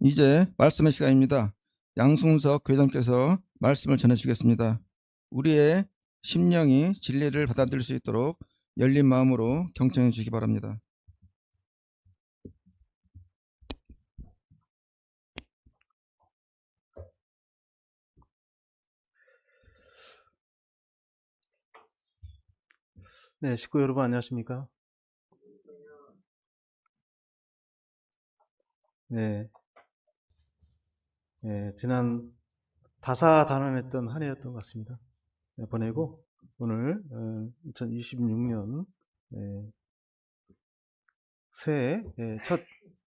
이제 말씀의 시간입니다. 양승석 교장께서 말씀을 전해주시겠습니다. 우리의 심령이 진리를 받아들일 수 있도록 열린 마음으로 경청해 주시기 바랍니다. 네, 식구 여러분 안녕하십니까? 네, 지난 다사다난했던 한 해였던 것 같습니다. 보내고 오늘 2026년 새해 첫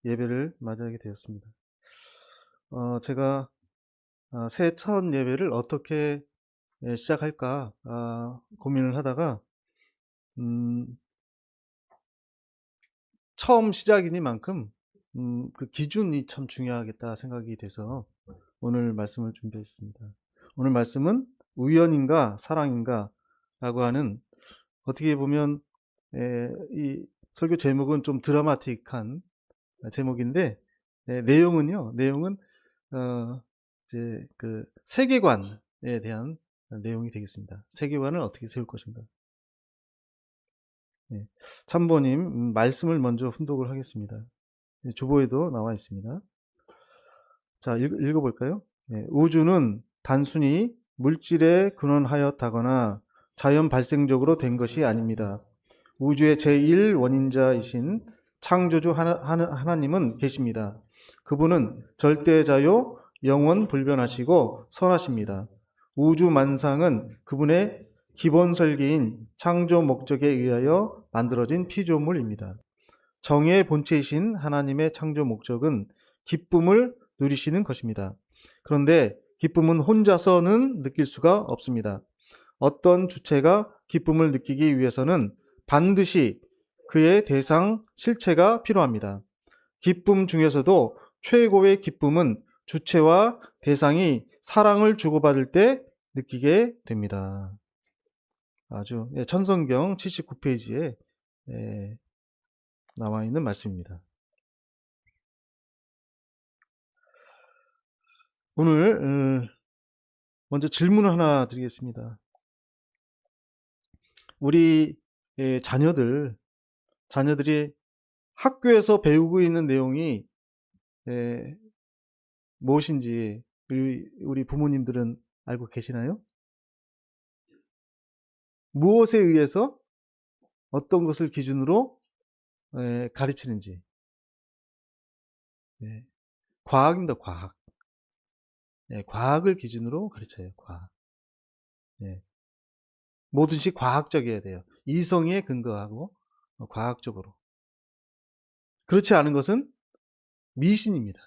예배를 맞이하게 되었습니다. 제가 새해 첫 예배를 어떻게 시작할까 고민을 하다가 처음 시작이니만큼 그 기준이 참 중요하겠다 생각이 돼서 오늘 말씀을 준비했습니다. 오늘 말씀은 우연인가 사랑인가 라고 하는, 어떻게 보면 이 설교 제목은 좀 드라마틱한 제목인데, 내용은 이제 그 세계관에 대한 내용이 되겠습니다. 세계관을 어떻게 세울 것인가. 참모님 말씀을 먼저 훈독을 하겠습니다. 주보에도 나와 있습니다. 자, 읽어볼까요? 우주는 단순히 물질에 근원하였다거나 자연 발생적으로 된 것이 아닙니다. 우주의 제1원인자이신 창조주 하나님은 계십니다. 그분은 절대자요, 영원 불변하시고 선하십니다. 우주 만상은 그분의 기본 설계인 창조 목적에 의하여 만들어진 피조물입니다. 정의 본체이신 하나님의 창조 목적은 기쁨을 누리시는 것입니다. 그런데 기쁨은 혼자서는 느낄 수가 없습니다. 어떤 주체가 기쁨을 느끼기 위해서는 반드시 그의 대상, 실체가 필요합니다. 기쁨 중에서도 최고의 기쁨은 주체와 대상이 사랑을 주고받을 때 느끼게 됩니다. 아주 천성경 79페이지에 나와 있는 말씀입니다. 오늘 먼저 질문을 하나 드리겠습니다. 우리 자녀들이 학교에서 배우고 있는 내용이 무엇인지 우리 부모님들은 알고 계시나요? 무엇에 의해서 어떤 것을 기준으로 가르치는지. 과학입니다. 과학. 과학을 기준으로 가르쳐요. 과학. 뭐든지 과학적이어야 돼요. 이성에 근거하고 과학적으로. 그렇지 않은 것은 미신입니다.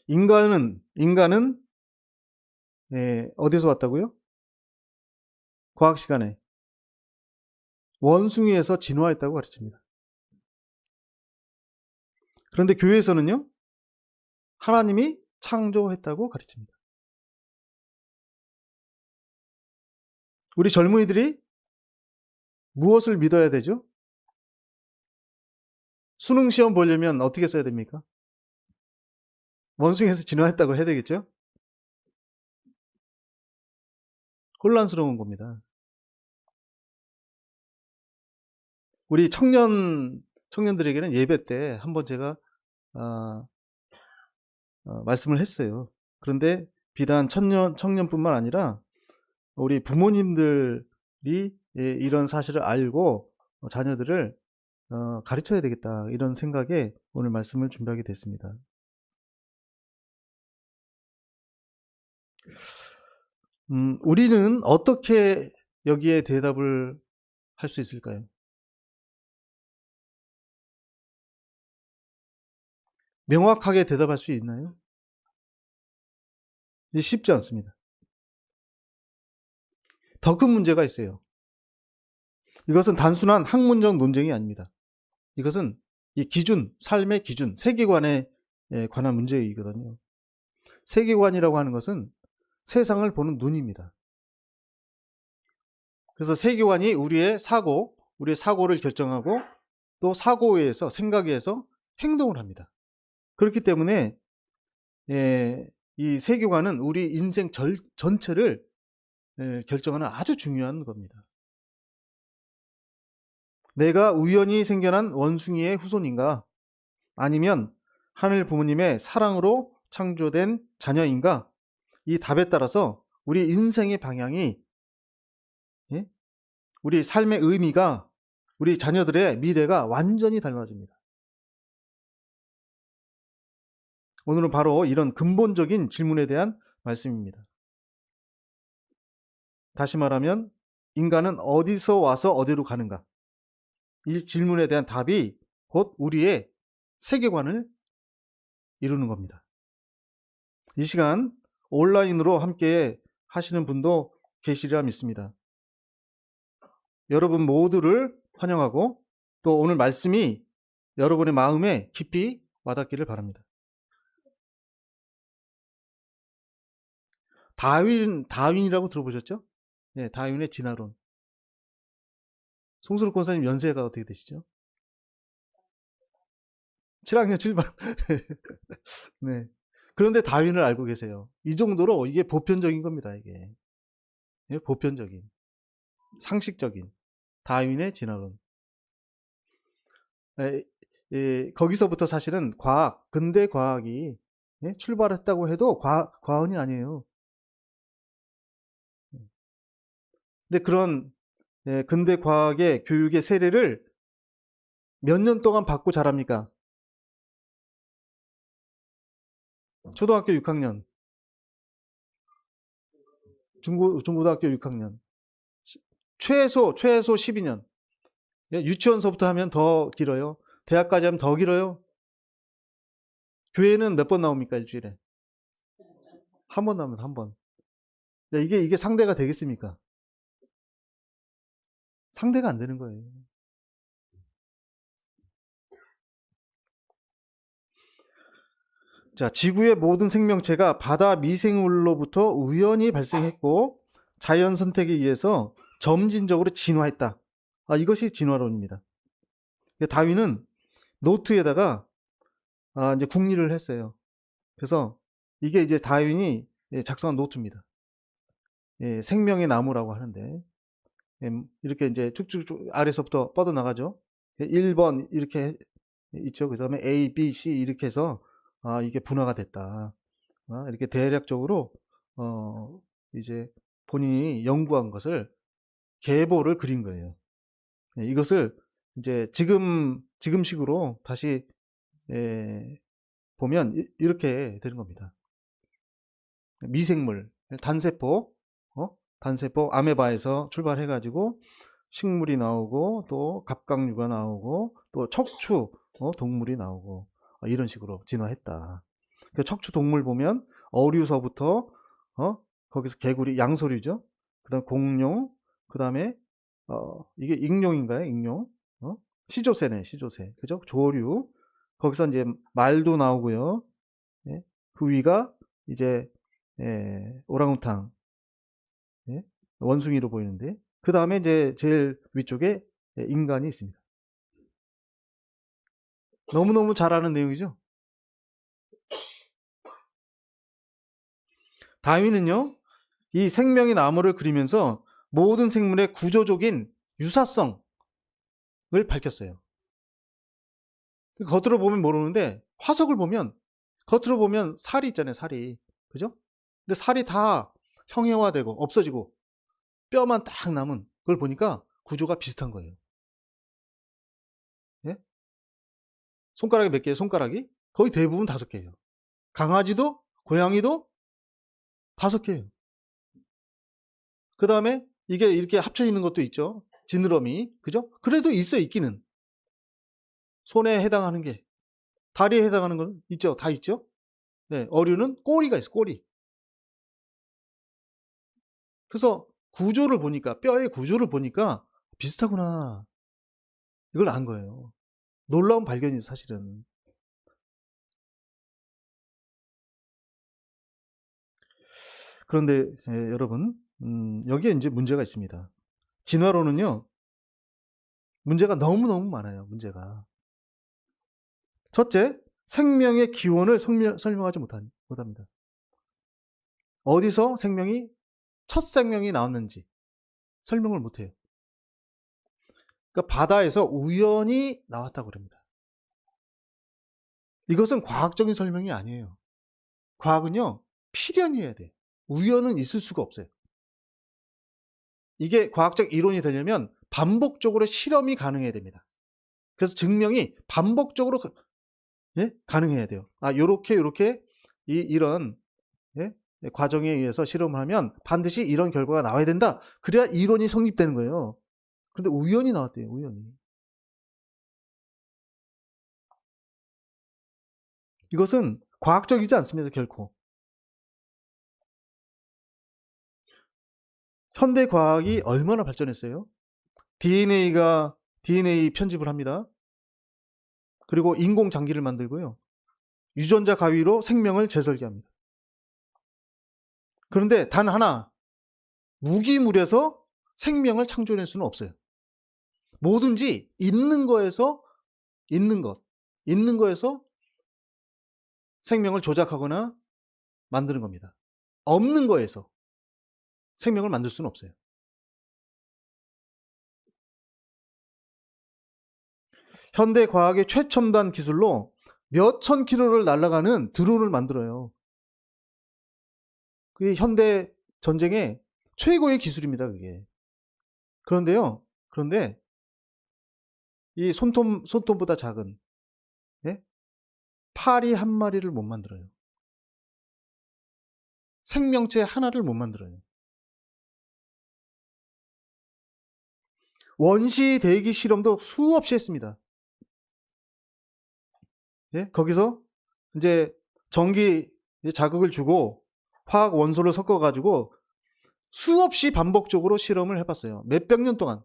인간은 어디서 왔다고요? 과학 시간에 원숭이에서 진화했다고 가르칩니다. 그런데 교회에서는요, 하나님이 창조했다고 가르칩니다. 우리 젊은이들이 무엇을 믿어야 되죠? 수능 시험 보려면 어떻게 써야 됩니까? 원숭이에서 진화했다고 해야 되겠죠? 혼란스러운 겁니다. 우리 청년들에게는 예배 때 한번 제가 말씀을 했어요. 그런데 비단 청년뿐만 아니라 우리 부모님들이 이런 사실을 알고 자녀들을 가르쳐야 되겠다, 이런 생각에 오늘 말씀을 준비하게 됐습니다. 우리는 어떻게 여기에 대답을 할 수 있을까요? 명확하게 대답할 수 있나요? 쉽지 않습니다. 더 큰 문제가 있어요. 이것은 단순한 학문적 논쟁이 아닙니다. 이것은 이 기준, 삶의 기준, 세계관에 관한 문제이거든요. 세계관이라고 하는 것은 세상을 보는 눈입니다. 그래서 세계관이 우리의 사고를 결정하고 또 사고에 의해서 생각에 의해서 행동을 합니다. 그렇기 때문에 이 세계관은 우리 인생 전체를 결정하는 아주 중요한 겁니다. 내가 우연히 생겨난 원숭이의 후손인가? 아니면 하늘 부모님의 사랑으로 창조된 자녀인가? 이 답에 따라서 우리 인생의 방향이, 우리 삶의 의미가, 우리 자녀들의 미래가 완전히 달라집니다. 오늘은 바로 이런 근본적인 질문에 대한 말씀입니다. 다시 말하면 인간은 어디서 와서 어디로 가는가? 이 질문에 대한 답이 곧 우리의 세계관을 이루는 겁니다. 이 시간 온라인으로 함께 하시는 분도 계시리라 믿습니다. 여러분 모두를 환영하고 또 오늘 말씀이 여러분의 마음에 깊이 와닿기를 바랍니다. 다윈이라고 들어보셨죠? 네, 다윈의 진화론. 송수록 권사님 연세가 어떻게 되시죠? 7학년 7반. 네. 그런데 다윈을 알고 계세요. 이 정도로 이게 보편적인 겁니다, 이게. 예, 보편적인, 상식적인 다윈의 진화론. 거기서부터 사실은 근대 과학이 출발했다고 해도 과언이 아니에요. 근데 그런 근대 과학의 교육의 세례를 몇 년 동안 받고 자랍니까? 초등학교 6학년, 중고등학교 6학년, 최소 12년. 유치원서부터 하면 더 길어요. 대학까지 하면 더 길어요. 교회는 몇 번 나옵니까, 일주일에? 한 번 나옵니다, 한 번. 이게 상대가 되겠습니까? 상대가 안 되는 거예요. 자, 지구의 모든 생명체가 바다 미생물로부터 우연히 발생했고 자연 선택에 의해서 점진적으로 진화했다. 이것이 진화론입니다. 다윈은 노트에다가 이제 국리를 했어요. 그래서 이게 이제 다윈이 작성한 노트입니다. 생명의 나무라고 하는데 이렇게 이제 쭉쭉쭉 아래서부터 뻗어 나가죠. 1번 이렇게 있죠. 그 다음에 A, B, C 이렇게 해서 이게 분화가 됐다. 이렇게 대략적으로 이제 본인이 연구한 것을 계보를 그린 거예요. 이것을 이제 지금식으로 다시 보면 이렇게 되는 겁니다. 미생물, 단세포, 아메바에서 출발해가지고 식물이 나오고 또 갑각류가 나오고 또 척추 동물이 나오고 이런 식으로 진화했다. 그 척추 동물 보면 어류서부터 거기서 개구리, 양서류죠. 그다음 공룡, 그다음에 이게 익룡인가요? 익룡, 시조새네, 시조새, 그죠? 조류. 거기서 이제 말도 나오고요. 예? 그 위가 이제 오랑우탕, 예? 원숭이로 보이는데 그 다음에 이제 제일 위쪽에 인간이 있습니다. 너무너무 잘 아는 내용이죠. 다윈은요, 이 생명의 나무를 그리면서 모든 생물의 구조적인 유사성을 밝혔어요. 겉으로 보면 모르는데 화석을 보면 겉으로 보면 살이 있잖아요, 살이. 그죠? 근데 살이 다 형해화되고 없어지고 뼈만 딱 남은 그걸 보니까 구조가 비슷한 거예요. 예? 손가락이 몇 개예요? 손가락이? 거의 대부분 5개예요. 강아지도 고양이도 5개예요. 그 다음에 이게 이렇게 합쳐 있는 것도 있죠. 지느러미. 그죠? 그래도 있어요, 있기는. 손에 해당하는 게. 다리에 해당하는 건 있죠. 다 있죠. 네, 어류는 꼬리가 있어, 꼬리. 그래서 구조를 보니까, 뼈의 구조를 보니까 비슷하구나. 이걸 안 거예요. 놀라운 발견이죠, 사실은. 그런데 여러분, 여기에 이제 문제가 있습니다. 진화론은요, 문제가 너무너무 많아요, 문제가. 첫째, 생명의 기원을 설명하지 못합니다. 어디서 첫 생명이 나왔는지 설명을 못해요. 그러니까 바다에서 우연히 나왔다고 그럽니다. 이것은 과학적인 설명이 아니에요. 과학은요, 필연이어야 돼요. 우연은 있을 수가 없어요. 이게 과학적 이론이 되려면 반복적으로 실험이 가능해야 됩니다. 그래서 증명이 반복적으로 가능해야 돼요. 요렇게 이런 과정에 의해서 실험을 하면 반드시 이런 결과가 나와야 된다. 그래야 이론이 성립되는 거예요. 그런데 우연히 나왔대요. 우연히. 이것은 과학적이지 않습니다. 결코. 현대 과학이 얼마나 발전했어요? DNA 편집을 합니다. 그리고 인공장기를 만들고요. 유전자 가위로 생명을 재설계합니다. 그런데 단 하나, 무기물에서 생명을 창조해낼 수는 없어요. 뭐든지 있는 거에서 생명을 조작하거나 만드는 겁니다. 없는 거에서 생명을 만들 수는 없어요. 현대 과학의 최첨단 기술로 몇천 킬로를 날아가는 드론을 만들어요. 그게 현대 전쟁의 최고의 기술입니다, 그게. 그런데 이 손톱보다 작은 파리 한 마리를 못 만들어요. 생명체 하나를 못 만들어요. 원시 대기 실험도 수없이 했습니다. 거기서 이제 전기 자극을 주고 화학 원소를 섞어 가지고 수없이 반복적으로 실험을 해봤어요. 몇백 년 동안.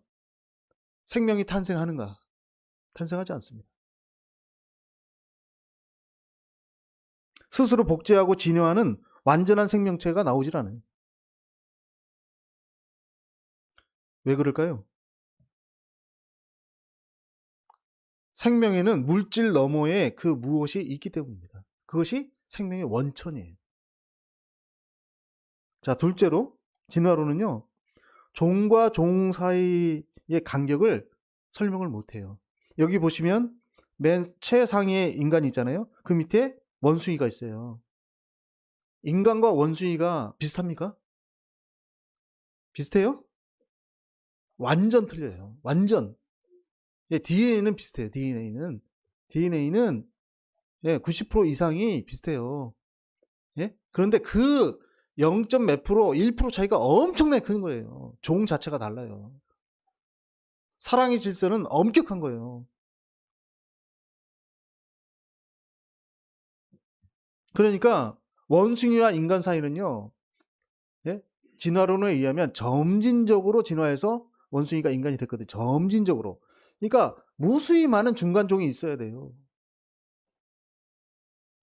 생명이 탄생하는가? 탄생하지 않습니다. 스스로 복제하고 진화하는 완전한 생명체가 나오질 않아요. 왜 그럴까요? 생명에는 물질 너머에 그 무엇이 있기 때문입니다. 그것이 생명의 원천이에요. 자, 둘째로 진화론은요, 종과 종 사이의 간격을 설명을 못해요. 여기 보시면 맨 최상위에 인간이 있잖아요. 그 밑에 원숭이가 있어요. 인간과 원숭이가 비슷합니까? 비슷해요? 완전 틀려요. 완전. DNA는 비슷해요. DNA는 90% 이상이 비슷해요. 그런데 그 0. 몇 프로, 1% 차이가 엄청나게 큰 거예요. 종 자체가 달라요. 사랑의 질서는 엄격한 거예요. 그러니까 원숭이와 인간 사이는요, 진화론에 의하면 점진적으로 진화해서 원숭이가 인간이 됐거든요. 점진적으로. 그러니까 무수히 많은 중간종이 있어야 돼요.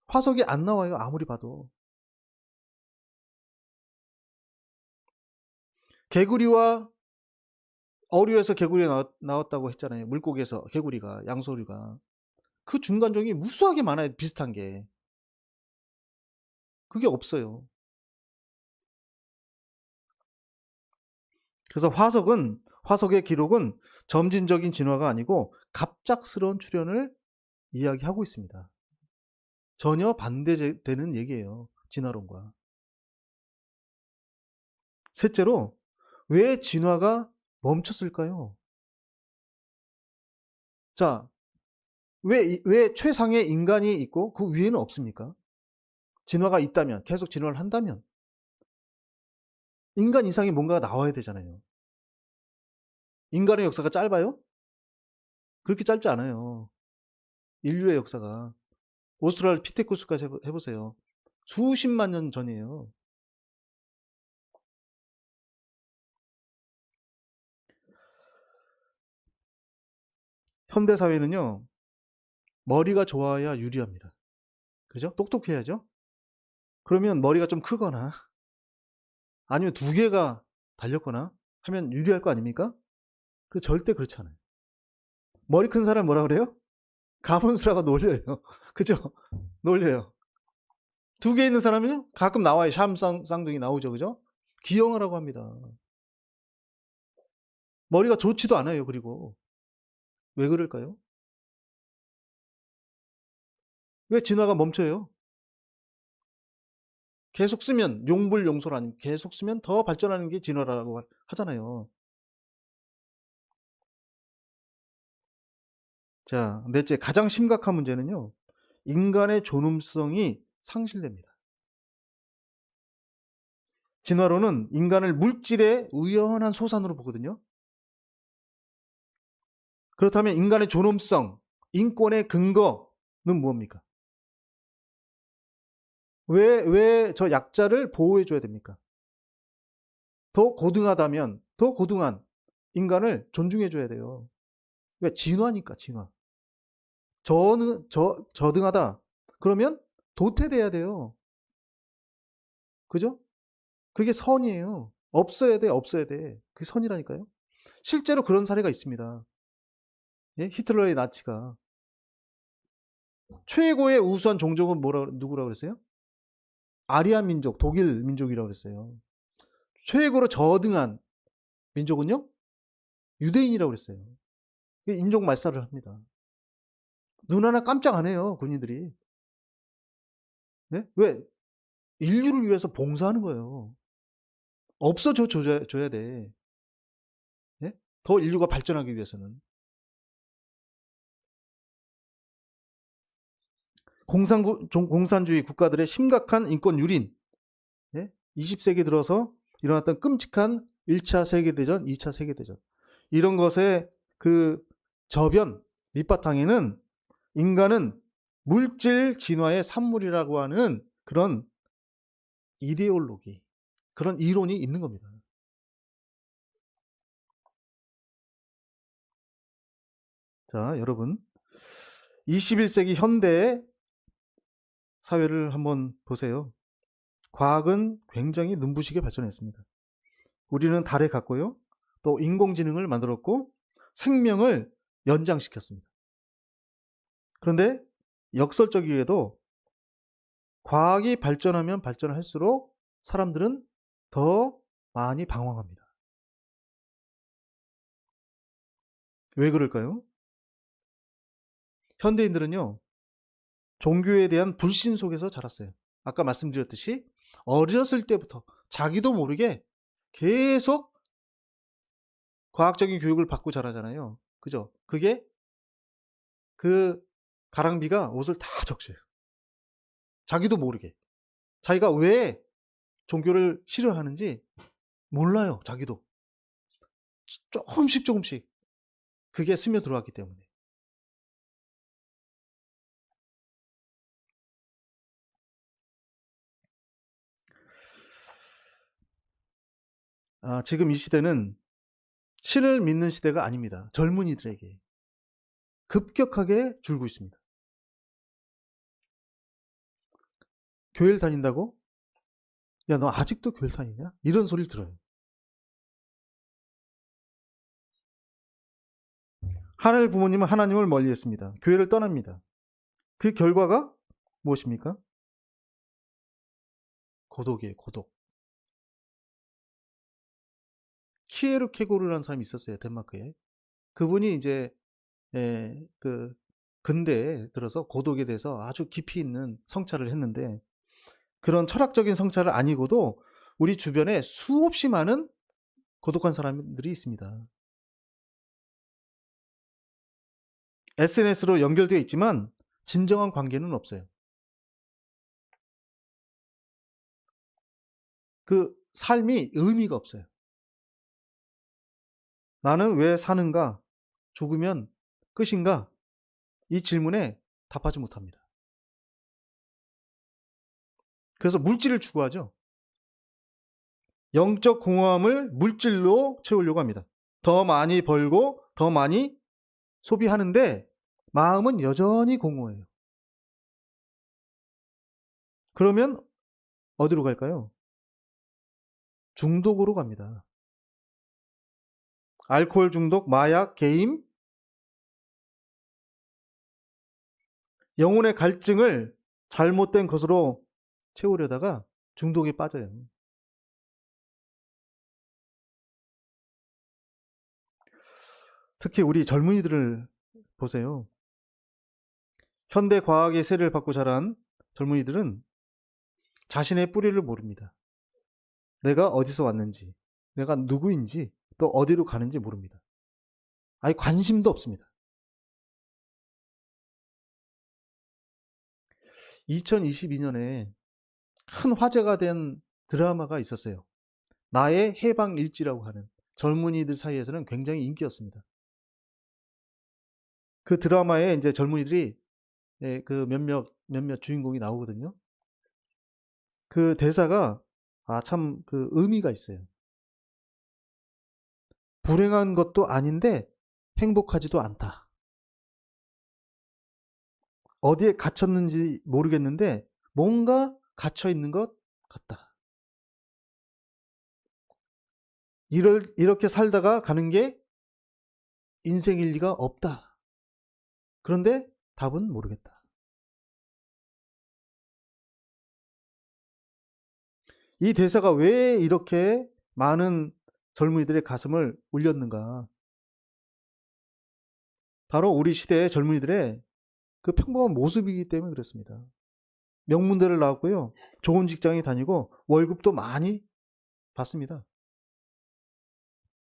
화석이 안 나와요. 아무리 봐도. 개구리와 어류에서 개구리가 나왔다고 했잖아요. 물고기에서 개구리가, 양서류가. 그 중간종이 무수하게 많아요. 비슷한 게. 그게 없어요. 그래서 화석의 기록은 점진적인 진화가 아니고 갑작스러운 출현을 이야기하고 있습니다. 전혀 반대되는 얘기예요. 진화론과. 셋째로, 왜 진화가 멈췄을까요? 자, 왜 최상의 인간이 있고 그 위에는 없습니까? 진화가 있다면, 계속 진화를 한다면 인간 이상의 뭔가가 나와야 되잖아요. 인간의 역사가 짧아요? 그렇게 짧지 않아요. 인류의 역사가. 오스트랄피테쿠스까지 해보세요. 수십만 년 전이에요. 현대 사회는요, 머리가 좋아야 유리합니다. 그죠? 똑똑해야죠? 그러면 머리가 좀 크거나 아니면 두 개가 달렸거나 하면 유리할 거 아닙니까? 그 절대 그렇지 않아요. 머리 큰 사람 뭐라 그래요? 가분수라고 놀려요. 그죠? 놀려요. 두 개 있는 사람은요? 가끔 나와요. 쌍둥이 나오죠. 그죠? 기형아라고 합니다. 머리가 좋지도 않아요. 그리고 왜 그럴까요? 왜 진화가 멈춰요? 계속 쓰면 용불용설 아니면 계속 쓰면 더 발전하는 게 진화라고 하잖아요. 자, 넷째, 가장 심각한 문제는요. 인간의 존엄성이 상실됩니다. 진화론은 인간을 물질의 우연한 소산으로 보거든요. 그렇다면 인간의 존엄성, 인권의 근거는 무엇입니까? 왜 저 약자를 보호해 줘야 됩니까? 더 고등하다면 더 고등한 인간을 존중해 줘야 돼요. 왜? 진화니까, 진화. 저등하다. 그러면 도태돼야 돼요. 그죠? 그게 선이에요. 없어야 돼, 없어야 돼. 그게 선이라니까요. 실제로 그런 사례가 있습니다. 예? 히틀러의 나치가. 최고의 우수한 종족은 누구라고 그랬어요? 아리안 민족, 독일 민족이라고 그랬어요. 최고로 저등한 민족은요? 유대인이라고 그랬어요. 인종 말살을 합니다. 눈 하나 깜짝 안 해요, 군인들이. 네? 왜? 인류를 위해서 봉사하는 거예요. 줘야 돼. 네? 더 인류가 발전하기 위해서는. 공산주의 국가들의 심각한 인권 유린, 20세기 들어서 일어났던 끔찍한 1차 세계대전, 2차 세계대전, 이런 것의 그 저변, 밑바탕에는 인간은 물질 진화의 산물이라고 하는 그런 이데올로기, 그런 이론이 있는 겁니다. 자, 여러분, 21세기 현대의 사회를 한번 보세요. 과학은 굉장히 눈부시게 발전했습니다. 우리는 달에 갔고요. 또 인공지능을 만들었고 생명을 연장시켰습니다. 그런데 역설적이게도 과학이 발전하면 발전할수록 사람들은 더 많이 방황합니다. 왜 그럴까요? 현대인들은요, 종교에 대한 불신 속에서 자랐어요. 아까 말씀드렸듯이 어렸을 때부터 자기도 모르게 계속 과학적인 교육을 받고 자라잖아요. 그죠? 그게 그 가랑비가 옷을 다 적셔요. 자기도 모르게. 자기가 왜 종교를 싫어하는지 몰라요. 자기도. 조금씩 그게 스며들어왔기 때문에. 지금 이 시대는 신을 믿는 시대가 아닙니다. 젊은이들에게 급격하게 줄고 있습니다. 교회를 다닌다고? 야, 너 아직도 교회를 다니냐? 이런 소리를 들어요. 하늘 부모님은 하나님을 멀리했습니다. 교회를 떠납니다. 그 결과가 무엇입니까? 고독이에요. 고독. 키에르케고르라는 사람이 있었어요. 덴마크에. 그분이 이제 그 근대에 들어서 고독에 대해서 아주 깊이 있는 성찰을 했는데, 그런 철학적인 성찰을 아니고도 우리 주변에 수없이 많은 고독한 사람들이 있습니다. SNS로 연결되어 있지만 진정한 관계는 없어요. 그 삶이 의미가 없어요. 나는 왜 사는가? 죽으면 끝인가? 이 질문에 답하지 못합니다. 그래서 물질을 추구하죠. 영적 공허함을 물질로 채우려고 합니다. 더 많이 벌고 더 많이 소비하는데 마음은 여전히 공허해요. 그러면 어디로 갈까요? 중독으로 갑니다. 알코올 중독, 마약, 게임, 영혼의 갈증을 잘못된 것으로 채우려다가 중독에 빠져요. 특히 우리 젊은이들을 보세요. 현대 과학의 세를 받고 자란 젊은이들은 자신의 뿌리를 모릅니다. 내가 어디서 왔는지, 내가 누구인지, 또 어디로 가는지 모릅니다. 아예 관심도 없습니다. 2022년에 큰 화제가 된 드라마가 있었어요. 나의 해방일지라고 하는, 젊은이들 사이에서는 굉장히 인기였습니다. 그 드라마에 이제 젊은이들이 그 몇몇 주인공이 나오거든요. 그 대사가 참 그 의미가 있어요. 불행한 것도 아닌데 행복하지도 않다. 어디에 갇혔는지 모르겠는데 뭔가 갇혀 있는 것 같다. 이렇게 살다가 가는 게 인생일 리가 없다. 그런데 답은 모르겠다. 이 대사가 왜 이렇게 많은 젊은이들의 가슴을 울렸는가? 바로 우리 시대의 젊은이들의 그 평범한 모습이기 때문에 그렇습니다. 명문대를 나왔고요. 좋은 직장에 다니고 월급도 많이 받습니다.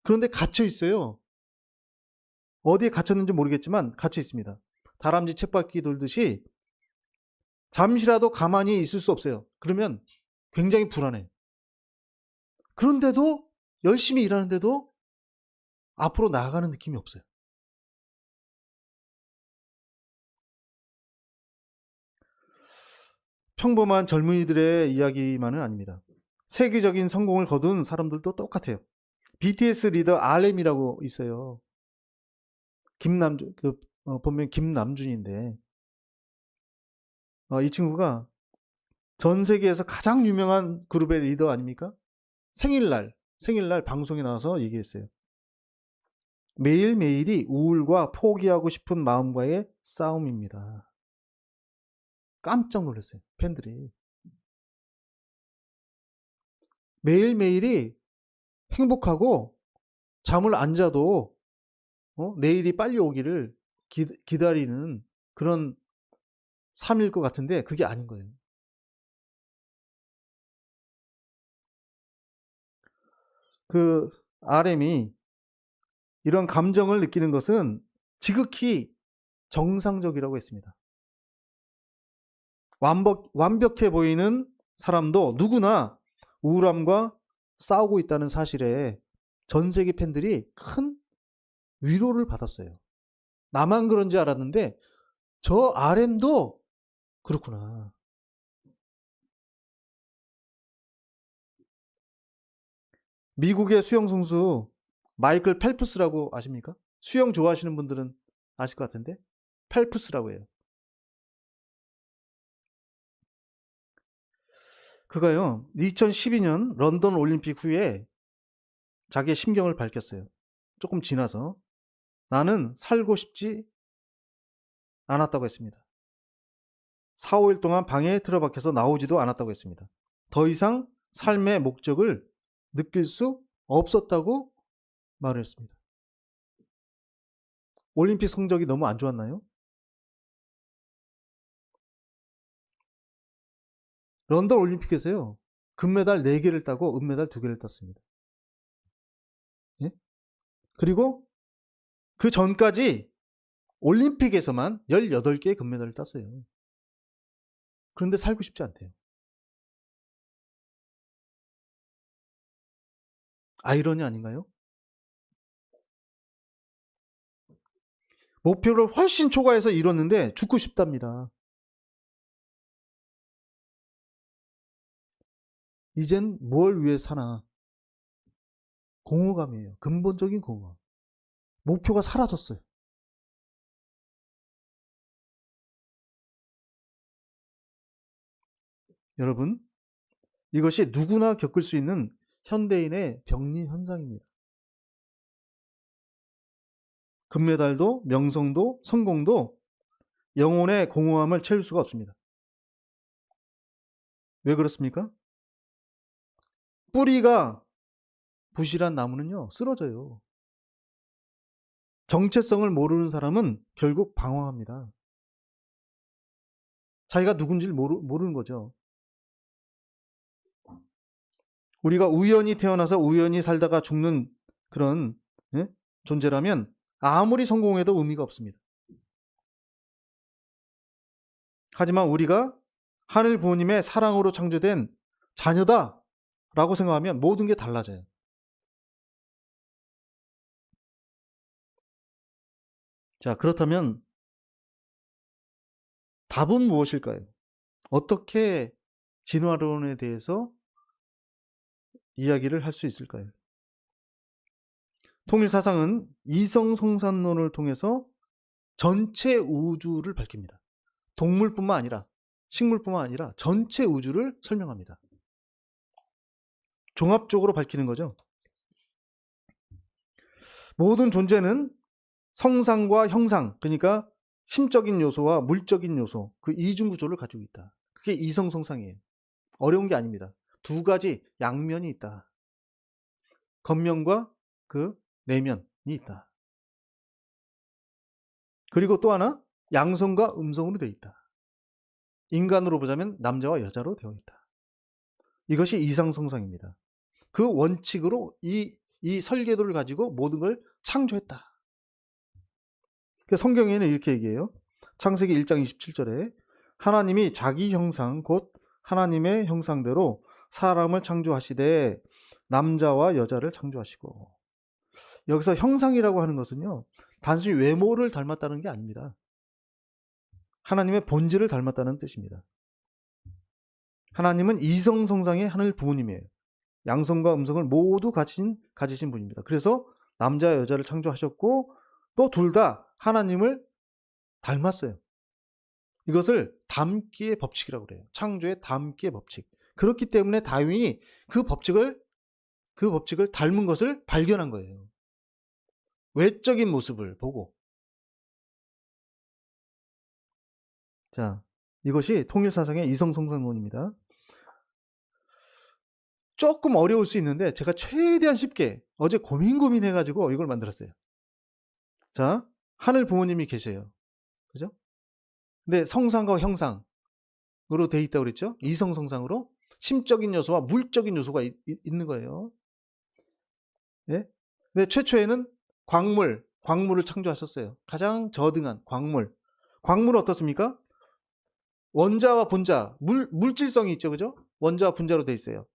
그런데 갇혀 있어요. 어디에 갇혔는지 모르겠지만 갇혀 있습니다. 다람쥐 쳇바퀴 돌듯이 잠시라도 가만히 있을 수 없어요. 그러면 굉장히 불안해. 그런데도 열심히 일하는데도 앞으로 나아가는 느낌이 없어요. 평범한 젊은이들의 이야기만은 아닙니다. 세계적인 성공을 거둔 사람들도 똑같아요. BTS 리더 RM이라고 있어요. 김남준, 본명 김남준인데, 이 친구가 전 세계에서 가장 유명한 그룹의 리더 아닙니까? 생일날 방송에 나와서 얘기했어요. 매일매일이 우울과 포기하고 싶은 마음과의 싸움입니다. 깜짝 놀랐어요. 팬들이. 매일매일이 행복하고 잠을 안 자도 내일이 빨리 오기를 기다리는 그런 삶일 것 같은데 그게 아닌 거예요. 그 RM이 이런 감정을 느끼는 것은 지극히 정상적이라고 했습니다. 완벽해 보이는 사람도 누구나 우울함과 싸우고 있다는 사실에 전 세계 팬들이 큰 위로를 받았어요. 나만 그런 줄 알았는데 저 RM도 그렇구나. 미국의 수영 선수 마이클 펠프스라고 아십니까? 수영 좋아하시는 분들은 아실 것 같은데 펠프스라고 해요. 그가요 2012년 런던 올림픽 후에 자기의 심경을 밝혔어요. 조금 지나서 나는 살고 싶지 않았다고 했습니다. 4, 5일 동안 방에 틀어박혀서 나오지도 않았다고 했습니다. 더 이상 삶의 목적을 느낄 수 없었다고 말을 했습니다. 올림픽 성적이 너무 안 좋았나요? 런던 올림픽에서요. 금메달 4개를 따고 은메달 2개를 땄습니다. 예? 그리고 그 전까지 올림픽에서만 18개의 금메달을 땄어요. 그런데 살고 싶지 않대요. 아이러니 아닌가요? 목표를 훨씬 초과해서 이뤘는데 죽고 싶답니다. 이젠 뭘 위해 사나? 공허감이에요. 근본적인 공허감. 목표가 사라졌어요. 여러분, 이것이 누구나 겪을 수 있는 현대인의 병리 현상입니다. 금메달도 명성도 성공도 영혼의 공허함을 채울 수가 없습니다. 왜 그렇습니까? 뿌리가 부실한 나무는요, 쓰러져요. 정체성을 모르는 사람은 결국 방황합니다. 자기가 누군지를 모르는 거죠. 우리가 우연히 태어나서 우연히 살다가 죽는 그런 존재라면 아무리 성공해도 의미가 없습니다. 하지만 우리가 하늘 부모님의 사랑으로 창조된 자녀다라고 생각하면 모든 게 달라져요. 자, 그렇다면 답은 무엇일까요? 어떻게 진화론에 대해서 이야기를 할 수 있을까요? 통일사상은 이성성산론을 통해서 전체 우주를 밝힙니다. 동물뿐만 아니라 식물뿐만 아니라 전체 우주를 설명합니다. 종합적으로 밝히는 거죠. 모든 존재는 성상과 형상, 그러니까 심적인 요소와 물적인 요소, 그 이중 구조를 가지고 있다. 그게 이성성상이에요. 어려운 게 아닙니다. 두 가지 양면이 있다. 겉면과 그 내면이 있다. 그리고 또 하나 양성과 음성으로 되어 있다. 인간으로 보자면 남자와 여자로 되어 있다. 이것이 이상성상입니다. 그 원칙으로 이 설계도를 가지고 모든 걸 창조했다. 성경에는 이렇게 얘기해요. 창세기 1장 27절에 하나님이 자기 형상 곧 하나님의 형상대로 사람을 창조하시되 남자와 여자를 창조하시고, 여기서 형상이라고 하는 것은요, 단순히 외모를 닮았다는 게 아닙니다. 하나님의 본질을 닮았다는 뜻입니다. 하나님은 이성성상의 하늘 부모님이에요. 양성과 음성을 모두 가지신 분입니다. 그래서 남자와 여자를 창조하셨고 또 둘 다 하나님을 닮았어요. 이것을 닮기의 법칙이라고 그래요. 창조의 닮기의 법칙. 그렇기 때문에 다윈이 그 법칙을 닮은 것을 발견한 거예요. 외적인 모습을 보고. 자, 이것이 통일사상의 이성성상론입니다. 조금 어려울 수 있는데 제가 최대한 쉽게 어제 고민해가지고 이걸 만들었어요. 자, 하늘 부모님이 계셔요. 그죠? 근데 성상과 형상으로 돼 있다고 그랬죠? 이성성상으로 심적인 요소와 물적인 요소가 있는 거예요. 예? 근데 최초에는 광물을 창조하셨어요. 가장 저등한 광물. 광물은 어떻습니까? 원자와 분자, 물질성이 있죠. 그죠? 원자와 분자로 돼 있어요.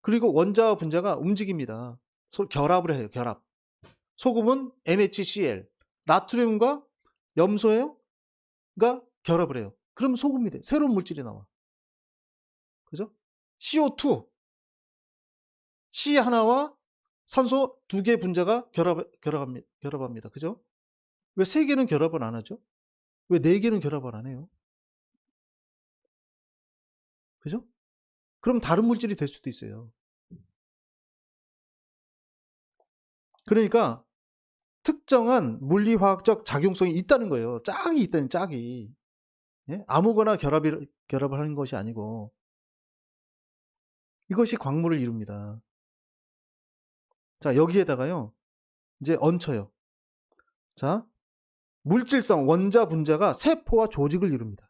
그리고 원자와 분자가 움직입니다. 서로 결합을 해요. 결합. 소금은 NaCl, 나트륨과 염소가 결합을 해요. 그럼 소금이 돼. 새로운 물질이 나와. 그죠? CO2, C 하나와 산소 2개 분자가 결합합니다. 그죠? 왜 3개는 결합을 안 하죠? 왜 4개는 결합을 안 해요? 그죠? 그럼 다른 물질이 될 수도 있어요. 그러니까 특정한 물리화학적 작용성이 있다는 거예요. 짝이 있다는 짝이. 예? 아무거나 결합을 하는 것이 아니고, 이것이 광물을 이룹니다. 자, 여기에다가요, 이제 얹혀요. 자, 물질성, 원자, 분자가 세포와 조직을 이룹니다.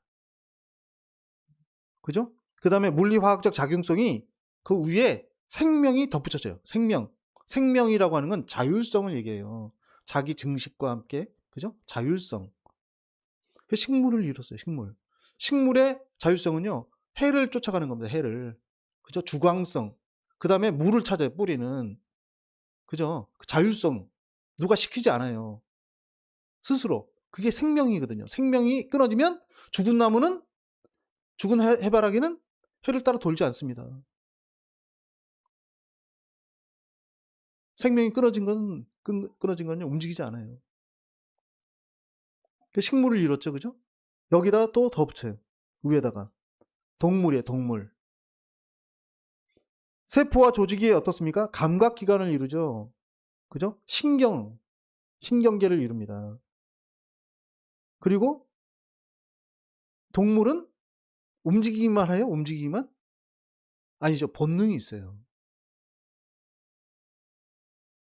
그죠? 그 다음에 물리화학적 작용성이 그 위에 생명이 덧붙여져요. 생명이라고 하는 건 자율성을 얘기해요. 자기 증식과 함께. 그죠? 자율성. 그 식물을 이뤘어요. 식물의 자율성은요, 해를 쫓아가는 겁니다. 해를. 그죠? 주광성. 그 다음에 물을 찾아요. 뿌리는. 그죠? 그 자율성. 누가 시키지 않아요. 스스로. 그게 생명이거든요. 생명이 끊어지면 죽은 해바라기는 해를 따라 돌지 않습니다. 생명이 끊어진 건요, 움직이지 않아요. 식물을 이뤘죠. 그죠? 여기다가 또 더 붙여요. 위에다가. 동물이에요, 동물. 세포와 조직이 어떻습니까? 감각기관을 이루죠. 그죠? 신경. 신경계를 이룹니다. 그리고 동물은 움직이기만 해요? 움직이기만? 아니죠. 본능이 있어요.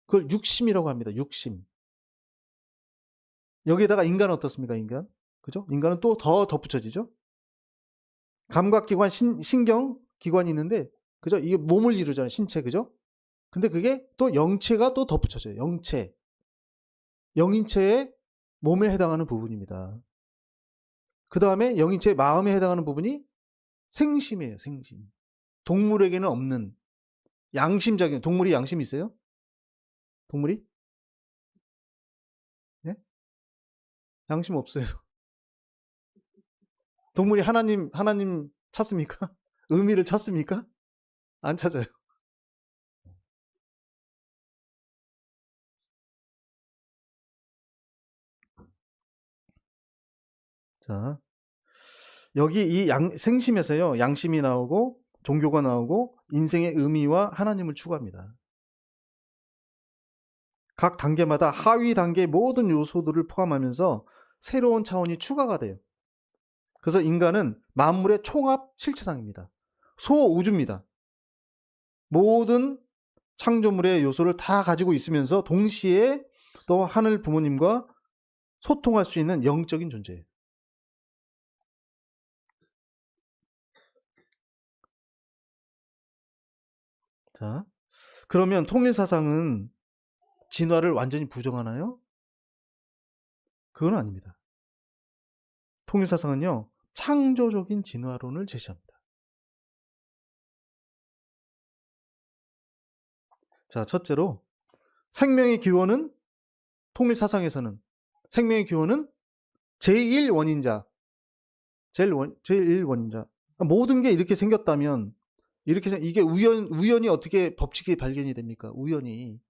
그걸 육심이라고 합니다. 육심. 여기에다가 인간은 어떻습니까? 인간. 그죠? 인간은 또 더 덧붙여지죠. 감각기관, 신경기관이 있는데, 그죠? 이게 몸을 이루잖아요. 신체, 그죠? 근데 그게 또 영체가 또 덧붙여져요. 영체. 영인체의 몸에 해당하는 부분입니다. 그 다음에 영인체의 마음에 해당하는 부분이 생심이에요. 생심. 동물에게는 없는 양심적인, 동물이 양심이 있어요? 동물이? 네? 양심 없어요. 동물이 하나님 찾습니까? 의미를 찾습니까? 안 찾아요. 자, 여기 이 생심에서요, 양심이 나오고, 종교가 나오고, 인생의 의미와 하나님을 추구합니다. 각 단계마다 하위 단계의 모든 요소들을 포함하면서 새로운 차원이 추가가 돼요. 그래서 인간은 만물의 총합 실체상입니다. 소우주입니다. 모든 창조물의 요소를 다 가지고 있으면서 동시에 또 하늘 부모님과 소통할 수 있는 영적인 존재예요. 자, 그러면 통일사상은 진화를 완전히 부정하나요? 그건 아닙니다. 통일사상은요, 창조적인 진화론을 제시합니다. 자, 첫째로 생명의 기원은 통일사상에서는 생명의 기원은 제1원인자, 제1원인자. 모든 게 이렇게 생겼다면 이게 우연히 어떻게 법칙이 발견이 됩니까? 우연히.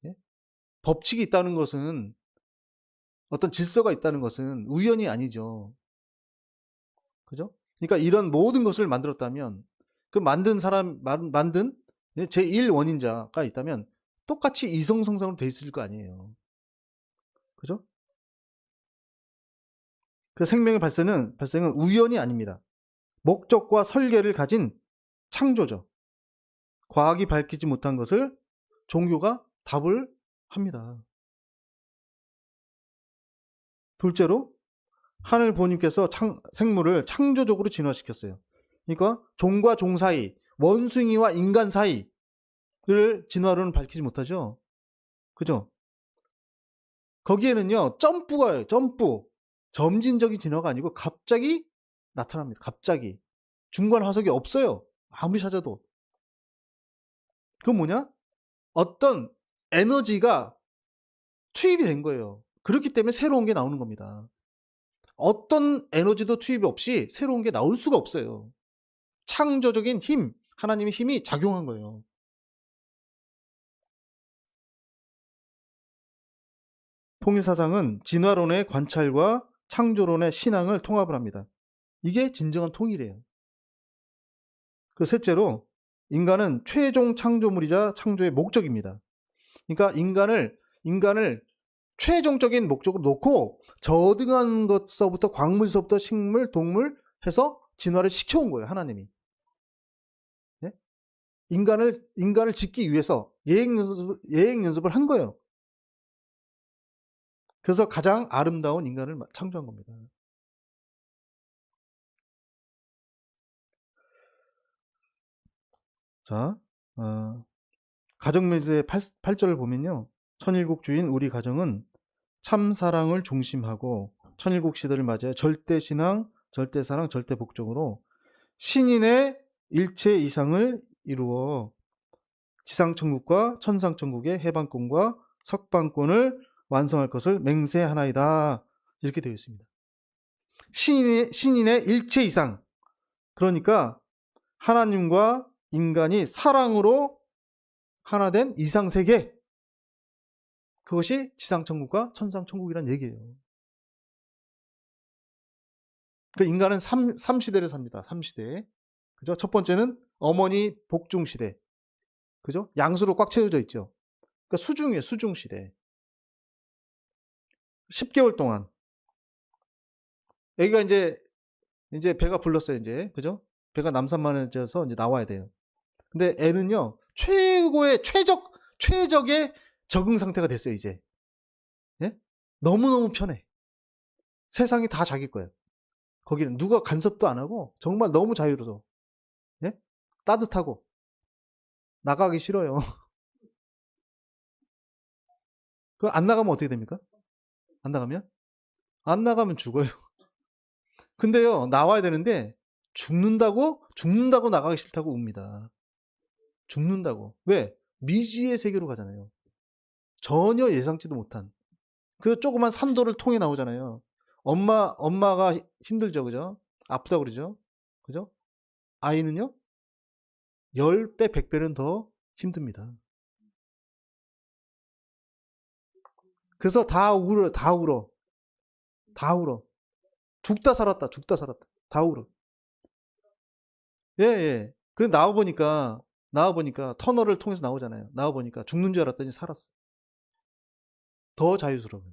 예? 법칙이 있다는 것은 어떤 질서가 있다는 것은 우연이 아니죠. 그죠? 그러니까 이런 모든 것을 만들었다면 그 만든 제1원인자가 있다면 똑같이 이성성상으로 돼 있을 거 아니에요. 그죠? 그 생명의 발생은 우연이 아닙니다. 목적과 설계를 가진 창조죠. 과학이 밝히지 못한 것을 종교가 답을 합니다. 둘째로 하늘 부모님께서 생물을 창조적으로 진화시켰어요. 그러니까 종과 종 사이, 원숭이와 인간 사이를 진화론은 밝히지 못하죠. 그죠? 거기에는요, 점프. 점진적인 진화가 아니고 갑자기 나타납니다. 갑자기. 중간 화석이 없어요. 아무리 찾아도. 그건 뭐냐? 어떤 에너지가 투입이 된 거예요. 그렇기 때문에 새로운 게 나오는 겁니다. 어떤 에너지도 투입이 없이 새로운 게 나올 수가 없어요. 창조적인 힘, 하나님의 힘이 작용한 거예요. 통일사상은 진화론의 관찰과 창조론의 신앙을 통합을 합니다. 이게 진정한 통일이에요. 그 셋째로 인간은 최종 창조물이자 창조의 목적입니다. 그러니까 인간을 최종적인 목적으로 놓고 저등한 것서부터 광물서부터 식물, 동물 해서 진화를 시켜온 거예요. 하나님이. 네? 인간을 짓기 위해서 예행 연습을 한 거예요. 그래서 가장 아름다운 인간을 창조한 겁니다. 자, 가정매제의 8절을 보면요. 천일국 주인 우리 가정은 참 사랑을 중심하고 천일국 시대를 맞이해 절대신앙, 절대사랑, 절대복종으로 신인의 일체 이상을 이루어 지상천국과 천상천국의 해방권과 석방권을 완성할 것을 맹세하나이다. 이렇게 되어 있습니다. 신인의 일체 이상. 그러니까 하나님과 인간이 사랑으로 하나 된 이상세계. 그것이 지상천국과 천상천국이란 얘기예요. 그 인간은 3시대를 삽니다. 3시대. 그죠? 첫 번째는 어머니 복중 시대. 그죠? 양수로 꽉 채워져 있죠. 그러니까 수중이에요. 수중 시대. 10개월 동안 애기가 이제 배가 불렀어요. 이제 그죠? 배가 남산만해져서 이제 나와야 돼요. 근데 애는요 최고의 최적의 적응 상태가 됐어요. 이제 예? 너무너무 편해. 세상이 다 자기 거예요. 거기는 누가 간섭도 안 하고 정말 너무 자유로워. 예? 따뜻하고 나가기 싫어요. 그 안 나가면 어떻게 됩니까? 안 나가면 죽어요. 근데요 나와야 되는데 죽는다고 나가기 싫다고 웁니다. 죽는다고. 왜? 미지의 세계로 가잖아요. 전혀 예상치도 못한 그 조그만 산도를 통해 나오잖아요. 엄마가 힘들죠, 그죠? 아프다 그러죠, 그죠? 아이는요 10배, 100배는 더 힘듭니다. 그래서 다 울어, 다 울어, 다 울어. 죽다 살았다, 죽다 살았다, 다 울어. 예, 예. 그래 나와 보니까 터널을 통해서 나오잖아요. 나와 보니까 죽는 줄 알았더니 살았어. 더 자유스러워요.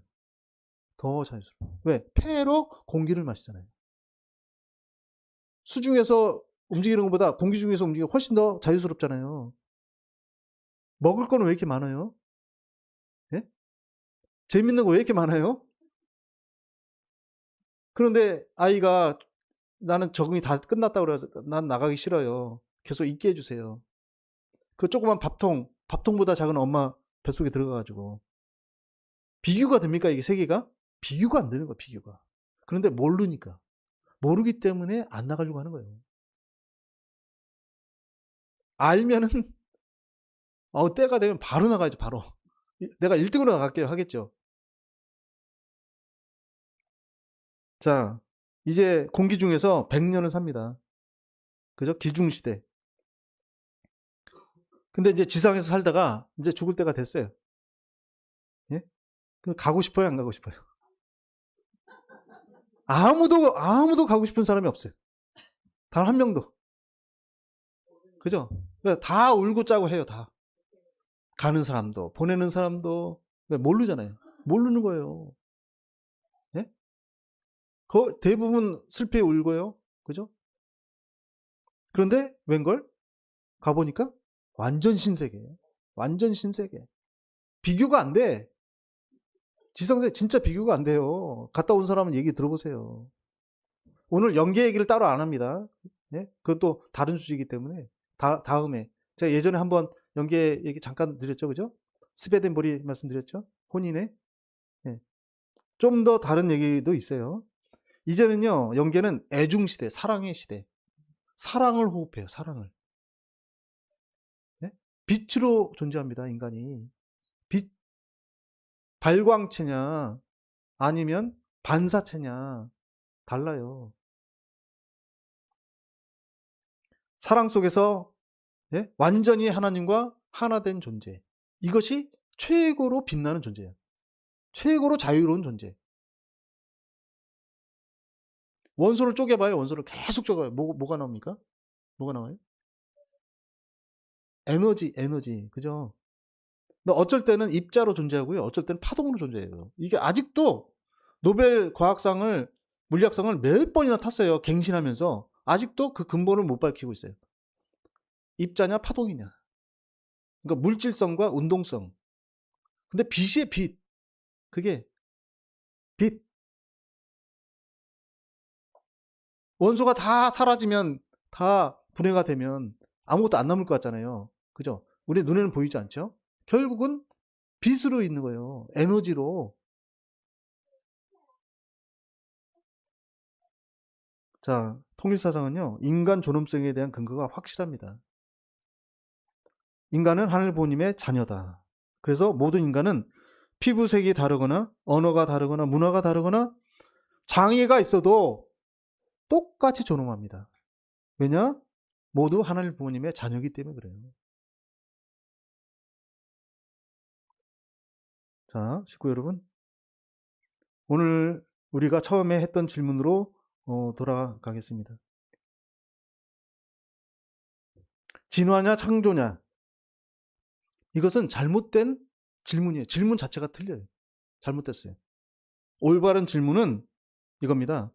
더 자유스러워. 왜? 폐로 공기를 마시잖아요. 수중에서 움직이는 것보다 공기 중에서 움직이는 게 훨씬 더 자유스럽잖아요. 먹을 거는 왜 이렇게 많아요? 예? 재밌는 거 왜 이렇게 많아요? 그런데 아이가 나는 적응이 다 끝났다고 그래서 난 나가기 싫어요. 계속 있게 해주세요. 그 조그만 밥통보다 작은 엄마 뱃속에 들어가가지고. 비교가 됩니까, 이게 세계가? 비교가 안 되는 거야, 비교가. 그런데 모르니까. 모르기 때문에 안 나가려고 하는 거예요. 알면은, 때가 되면 바로 나가야죠, 바로. 내가 1등으로 나갈게요, 하겠죠. 자, 이제 공기 중에서 100년을 삽니다. 그죠? 기중시대. 근데 이제 지상에서 살다가 이제 죽을 때가 됐어요. 예? 가고 싶어요, 안 가고 싶어요? 아무도 가고 싶은 사람이 없어요. 단 한 명도. 그죠? 다 울고 짜고 해요, 다. 가는 사람도, 보내는 사람도. 모르잖아요. 모르는 거예요. 예? 대부분 슬피에 울고요. 그죠? 그런데 웬걸? 가보니까 완전 신세계예요. 완전 신세계. 비교가 안 돼. 지상세 진짜 비교가 안 돼요. 갔다 온 사람은 얘기 들어보세요. 오늘 연계 얘기를 따로 안 합니다. 예? 그것도 다른 주제이기 때문에 다음에 제가 예전에 한번 연계 얘기 잠깐 드렸죠, 그죠? 스베덴보리 말씀드렸죠? 혼인에 예. 좀 더 다른 얘기도 있어요. 이제는요 연계는 애중 시대, 사랑의 시대, 사랑을 호흡해요, 사랑을. 예? 빛으로 존재합니다, 인간이. 빛, 발광체냐 아니면 반사체냐 달라요. 사랑 속에서 예? 완전히 하나님과 하나 된 존재. 이것이 최고로 빛나는 존재예요. 최고로 자유로운 존재. 원소를 쪼개봐요. 원소를 계속 쪼개봐요. 뭐가 나옵니까? 뭐가 나와요? 에너지. 그죠? 근데 어쩔 때는 입자로 존재하고요. 어쩔 때는 파동으로 존재해요. 이게 아직도 노벨 과학상을, 물리학상을 몇 번이나 탔어요. 갱신하면서. 아직도 그 근본을 못 밝히고 있어요. 입자냐, 파동이냐. 그러니까 물질성과 운동성. 근데 빛이에요, 빛. 그게 빛. 원소가 다 사라지면, 다 분해가 되면 아무것도 안 남을 것 같잖아요. 그죠? 우리 눈에는 보이지 않죠? 결국은 빛으로 있는 거예요. 에너지로. 자, 통일사상은요, 인간 존엄성에 대한 근거가 확실합니다. 인간은 하늘 부모님의 자녀다. 그래서 모든 인간은 피부색이 다르거나, 언어가 다르거나, 문화가 다르거나, 장애가 있어도 똑같이 존엄합니다. 왜냐? 모두 하늘 부모님의 자녀이기 때문에 그래요. 자, 식구 여러분. 오늘 우리가 처음에 했던 질문으로 돌아가겠습니다. 진화냐 창조냐? 이것은 잘못된 질문이에요. 질문 자체가 틀려요. 잘못됐어요. 올바른 질문은 이겁니다.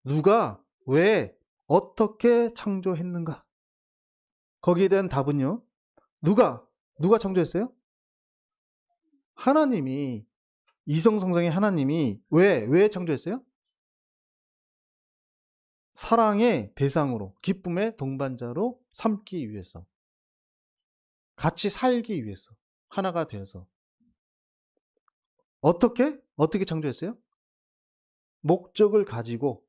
누가, 왜, 어떻게 창조했는가? 거기에 대한 답은요. 누가 창조했어요? 하나님이, 이성성성의 하나님이 왜 창조했어요? 사랑의 대상으로, 기쁨의 동반자로 삼기 위해서, 같이 살기 위해서, 하나가 되어서. 어떻게 창조했어요? 목적을 가지고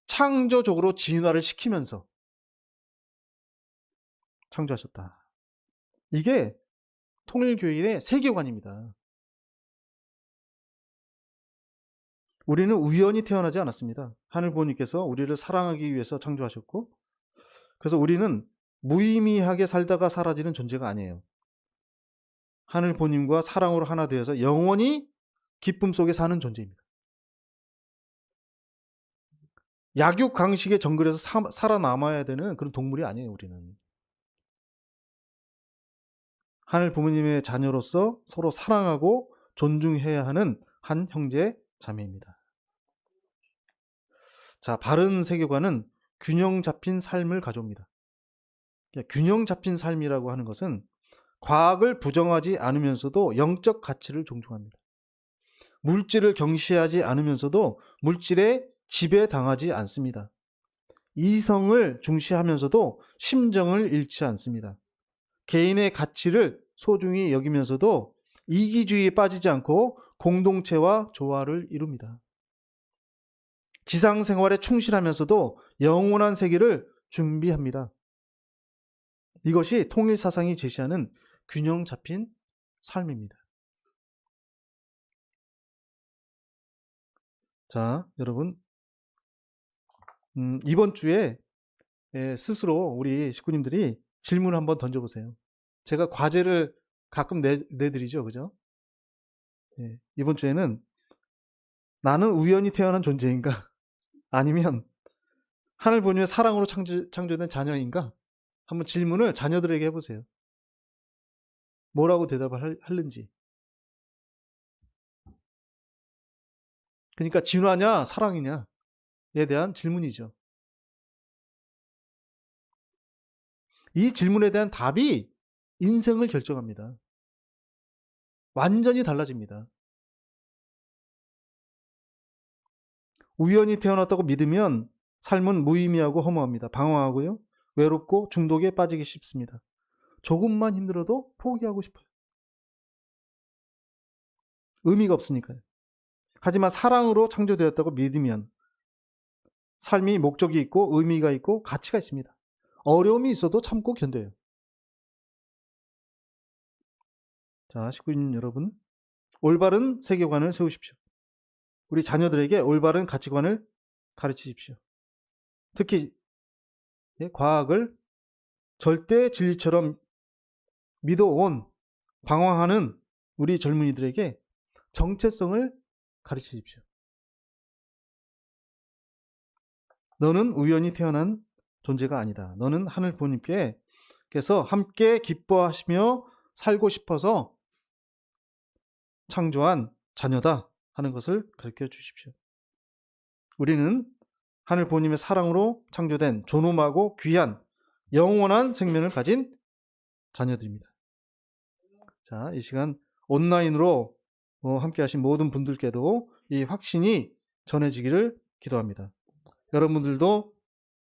창조적으로 진화를 시키면서 창조하셨다. 이게 통일교인의 세계관입니다. 우리는 우연히 태어나지 않았습니다. 하늘 부모님께서 우리를 사랑하기 위해서 창조하셨고, 그래서 우리는 무의미하게 살다가 사라지는 존재가 아니에요. 하늘 부모님과 사랑으로 하나 되어서 영원히 기쁨 속에 사는 존재입니다. 약육강식의 정글에서 살아남아야 되는 그런 동물이 아니에요. 우리는 하늘 부모님의 자녀로서 서로 사랑하고 존중해야 하는 한 형제 자매입니다. 자, 바른 세계관은 균형 잡힌 삶을 가져옵니다. 균형 잡힌 삶이라고 하는 것은 과학을 부정하지 않으면서도 영적 가치를 존중합니다. 물질을 경시하지 않으면서도 물질에 지배당하지 않습니다. 이성을 중시하면서도 심정을 잃지 않습니다. 개인의 가치를 소중히 여기면서도 이기주의에 빠지지 않고 공동체와 조화를 이룹니다. 지상생활에 충실하면서도 영원한 세계를 준비합니다. 이것이 통일사상이 제시하는 균형 잡힌 삶입니다. 자, 여러분, 이번 주에 스스로 우리 식구님들이 질문을 한번 던져보세요. 제가 과제를 가끔 내드리죠, 그죠? 이번 주에는 나는 우연히 태어난 존재인가? 아니면 하늘 부모님의 사랑으로 창조된 자녀인가? 한번 질문을 자녀들에게 해보세요. 뭐라고 대답을 하는지. 그러니까 진화냐 사랑이냐에 대한 질문이죠. 이 질문에 대한 답이 인생을 결정합니다. 완전히 달라집니다. 우연히 태어났다고 믿으면 삶은 무의미하고 허무합니다. 방황하고요. 외롭고 중독에 빠지기 쉽습니다. 조금만 힘들어도 포기하고 싶어요. 의미가 없으니까요. 하지만 사랑으로 창조되었다고 믿으면 삶이 목적이 있고 의미가 있고 가치가 있습니다. 어려움이 있어도 참고 견뎌요. 자, 식구인 여러분, 올바른 세계관을 세우십시오. 우리 자녀들에게 올바른 가치관을 가르치십시오. 특히 과학을 절대 진리처럼 믿어온 방황하는 우리 젊은이들에게 정체성을 가르치십시오. 너는 우연히 태어난 존재가 아니다. 너는 하늘 부모님께서 함께 기뻐하시며 살고 싶어서 창조한 자녀다 하는 것을 가르쳐 주십시오. 우리는 하늘 부모님의 사랑으로 창조된 존엄하고 귀한 영원한 생명을 가진 자녀들입니다. 자, 이 시간 온라인으로 함께 하신 모든 분들께도 이 확신이 전해지기를 기도합니다. 여러분들도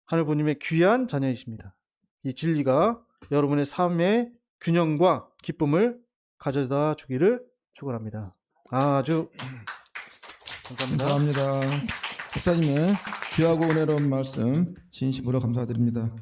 하늘 부모님의 귀한 자녀이십니다. 이 진리가 여러분의 삶의 균형과 기쁨을 가져다 주기를 축원합니다. 아주 감사합니다. 감사합니다. 목사님의 귀하고 은혜로운 말씀 진심으로 감사드립니다.